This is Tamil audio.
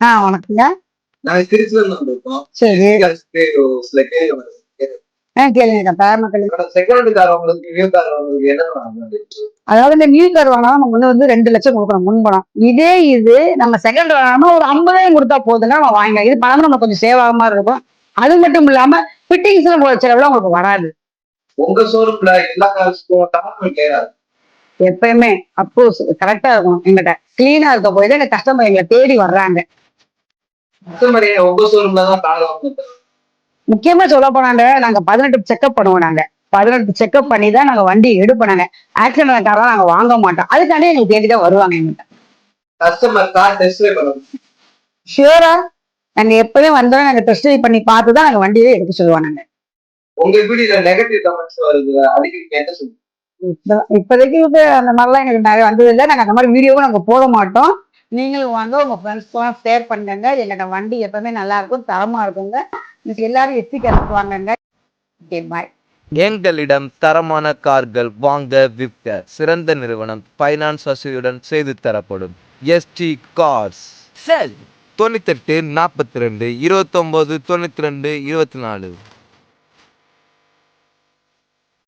வணக்கங்க. நாங்க திருச்சில இருந்து வந்திருக்கோம். சரி. சில கேள்வி கேளுங்க. தயாரமா கேளுங்க. செகண்ட் கார் வாங்குறதுக்கு நியூ கார் வாங்குறதுக்கு என்ன பண்ணணும்? அதாவது இந்த நியூ கார் வாங்கினா நம்ம வந்து 2,00,000 கொடுக்கணும் முன்பணம். இதே இது நம்ம செகண்ட் வாங்கினா ஒரு 50,000 கொடுத்தா போதுங்க நம்ம வாங்கிக்கலாம். இது பணம் நம்ம கொஞ்சம் சேவ் ஆக மாதிரி இருக்கும். அது மட்டும் இல்லாம ஃபிட்டிங்ஸ்ல போற செலவுலாம் உங்களுக்கு வராது. உங்க ஷோரூம்ல எல்லா கார்ஸ்க்கும் டாக்குமெண்ட் கிளியரா எப்பயுமே அப்ரோஸ் கரெக்டா இருக்கும். எங்கிட்ட கிளீனா இருக்க போய் தான் எங்க கஸ்டமர் எங்களை தேடி வர்றாங்க. கஸ்டமர் உங்க ஷோரூம்ல தான் கார் வாங்குறாங்க. முக்கியமா சொல்ல போனாங்க நாங்க 18 செக்அப் பண்ணுவோம். நாங்க 18 செக்அப் பண்ணி தான் நாங்க வண்டி எடுப்போம். ஆக்சிடென்ட் காரெல்லாம் நாங்க வாங்க மாட்டோம். அதுக்காண்டி எங்களுக்கு தேடிதான் வருவாங்க எங்கிட்ட. கஸ்டமர் கார் டெஸ்ட் ட்ரைவ் பண்ணணும். ஷியூரா நாங்க எப்பவுமே வந்தோம் நாங்க டெஸ்ட் ட்ரைவ் பண்ணி பார்த்து தான் நாங்க வண்டியே எடுக்க சொல்லுவோம். நாங்க உங்க வீடியோல நெகட்டிவ் கமெண்ட்ஸ் வருது, அதுக்கு என்ன சொல்லுங்க? இப்போதைக்கு அந்த மாதிரிலாம் எங்களுக்கு நிறைய வந்தது இல்லை. நாங்க அந்த மாதிரி வீடியோவும் நாங்க போட மாட்டோம். நீங்களும் வாங்க, உங்க ஃப்ரெண்ட்ஸ்லாம் ஷேர் பண்ணுங்க. எங்களோட வண்டி எப்பவுமே நல்லா இருக்கும், தரமா இருக்குங்க. எல்லாரும் எஸ்டிக்கு வாங்குங்க. Okay bye. எங்களிடம் தரமான கார்கள் வாங்க விற்க சிறந்த நிறுவனம் ஃபைனான்ஸ் வசதியுடன் செய்து தரப்படும். எஸ்டி கார்ஸ் செல் 98 42 29 92 24.